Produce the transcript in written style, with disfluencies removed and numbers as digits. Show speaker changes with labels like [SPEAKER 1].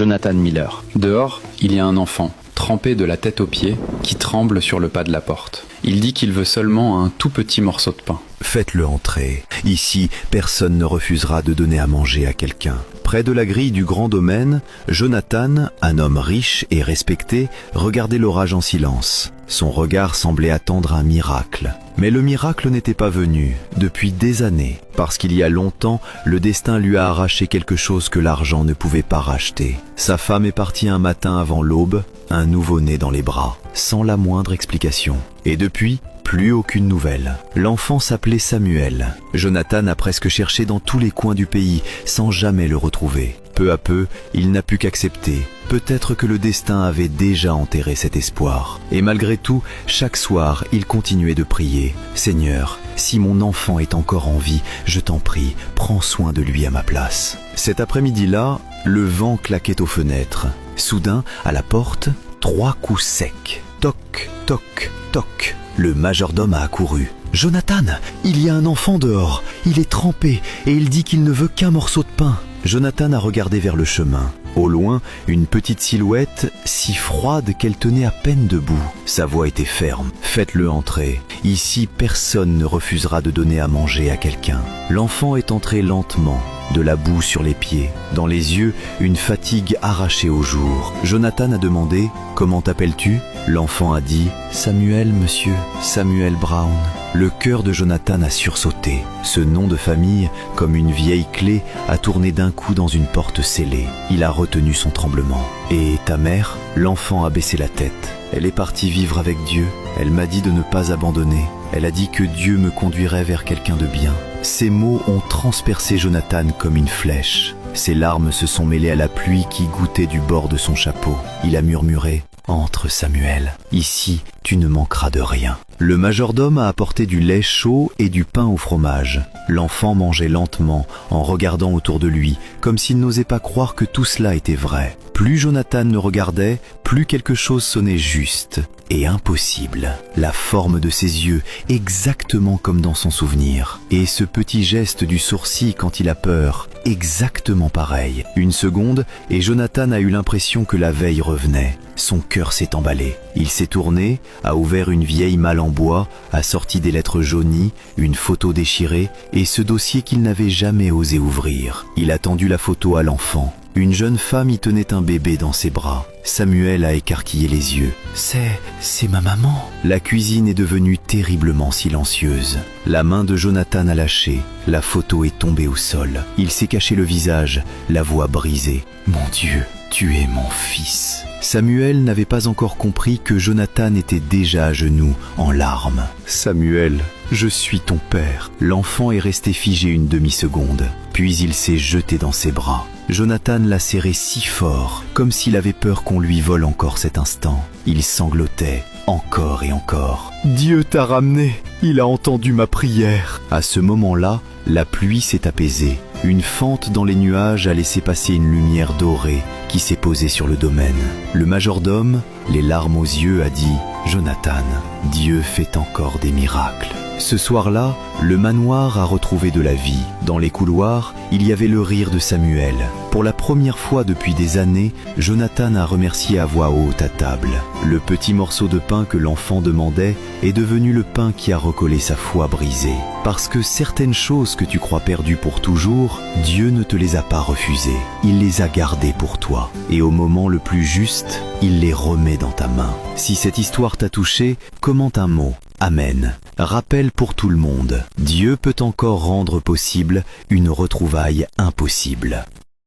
[SPEAKER 1] Jonathan Miller. Dehors, il y a un enfant, trempé de la tête aux pieds, qui tremble sur le pas de la porte. Il dit qu'il veut seulement un tout petit morceau de pain.
[SPEAKER 2] Faites-le entrer. Ici, personne ne refusera de donner à manger à quelqu'un. Près de la grille du grand domaine, Jonathan, un homme riche et respecté, regardait l'orage en silence. Son regard semblait attendre un miracle. Mais le miracle n'était pas venu, depuis des années, parce qu'il y a longtemps, le destin lui a arraché quelque chose que l'argent ne pouvait pas racheter. Sa femme est partie un matin avant l'aube, un nouveau-né dans les bras, sans la moindre explication. Et depuis, plus aucune nouvelle. L'enfant s'appelait Samuel. Jonathan a presque cherché dans tous les coins du pays, sans jamais le retrouver. Peu à peu, il n'a pu qu'accepter. Peut-être que le destin avait déjà enterré cet espoir. Et malgré tout, chaque soir, il continuait de prier. « Seigneur, si mon enfant est encore en vie, je t'en prie, prends soin de lui à ma place. » Cet après-midi-là, le vent claquait aux fenêtres. Soudain, à la porte, 3 coups secs. Toc, toc, toc. Le majordome a accouru. « Jonathan, il y a un enfant dehors. Il est trempé et il dit qu'il ne veut qu'un morceau de pain. » Jonathan a regardé vers le chemin. Au loin, une petite silhouette, si froide qu'elle tenait à peine debout. Sa voix était ferme. « Faites-le entrer. Ici, personne ne refusera de donner à manger à quelqu'un. » L'enfant est entré lentement, de la boue sur les pieds. Dans les yeux, une fatigue arrachée au jour. Jonathan a demandé « Comment t'appelles-tu » L'enfant a dit « Samuel, monsieur, Samuel Brown ». Le cœur de Jonathan a sursauté. Ce nom de famille, comme une vieille clé, a tourné d'un coup dans une porte scellée. Il a retenu son tremblement. « Et ta mère ?» L'enfant a baissé la tête. « Elle est partie vivre avec Dieu. Elle m'a dit de ne pas abandonner. Elle a dit que Dieu me conduirait vers quelqu'un de bien. » Ces mots ont transpercé Jonathan comme une flèche. Ses larmes se sont mêlées à la pluie qui gouttait du bord de son chapeau. Il a murmuré « Entre, Samuel. Ici, tu ne manqueras de rien. » Le majordome a apporté du lait chaud et du pain au fromage. L'enfant mangeait lentement, en regardant autour de lui, comme s'il n'osait pas croire que tout cela était vrai. Plus Jonathan le regardait, plus quelque chose sonnait juste et impossible. La forme de ses yeux, exactement comme dans son souvenir. Et ce petit geste du sourcil quand il a peur, exactement pareil. Une seconde, et Jonathan a eu l'impression que la veille revenait. Son cœur s'est emballé. Il s'est tourné, a ouvert une vieille malle en bois, a sorti des lettres jaunies, une photo déchirée et ce dossier qu'il n'avait jamais osé ouvrir. Il a tendu la photo à l'enfant. Une jeune femme y tenait un bébé dans ses bras. Samuel a écarquillé les yeux. « C'est ma maman !» La cuisine est devenue terriblement silencieuse. La main de Jonathan a lâché. La photo est tombée au sol. Il s'est caché le visage, la voix brisée. « Mon Dieu, tu es mon fils !» Samuel n'avait pas encore compris que Jonathan était déjà à genoux, en larmes. « Samuel, je suis ton père. » L'enfant est resté figé une demi-seconde, puis il s'est jeté dans ses bras. Jonathan l'a serré si fort, comme s'il avait peur qu'on lui vole encore cet instant. Il sanglotait, encore et encore. « Dieu t'a ramené, il a entendu ma prière. » À ce moment-là, la pluie s'est apaisée. Une fente dans les nuages a laissé passer une lumière dorée qui s'est posée sur le domaine. Le majordome, les larmes aux yeux, a dit « Jonathan, Dieu fait encore des miracles. » Ce soir-là, le manoir a retrouvé de la vie. Dans les couloirs, il y avait le rire de Samuel. Pour la première fois depuis des années, Jonathan a remercié à voix haute à table. Le petit morceau de pain que l'enfant demandait est devenu le pain qui a recollé sa foi brisée. Parce que certaines choses que tu crois perdues pour toujours, Dieu ne te les a pas refusées. Il les a gardées pour toi. Et au moment le plus juste, il les remet dans ta main. Si cette histoire t'a touché, commente un mot. Amen. Rappel pour tout le monde. Dieu peut encore rendre possible une retrouvaille impossible.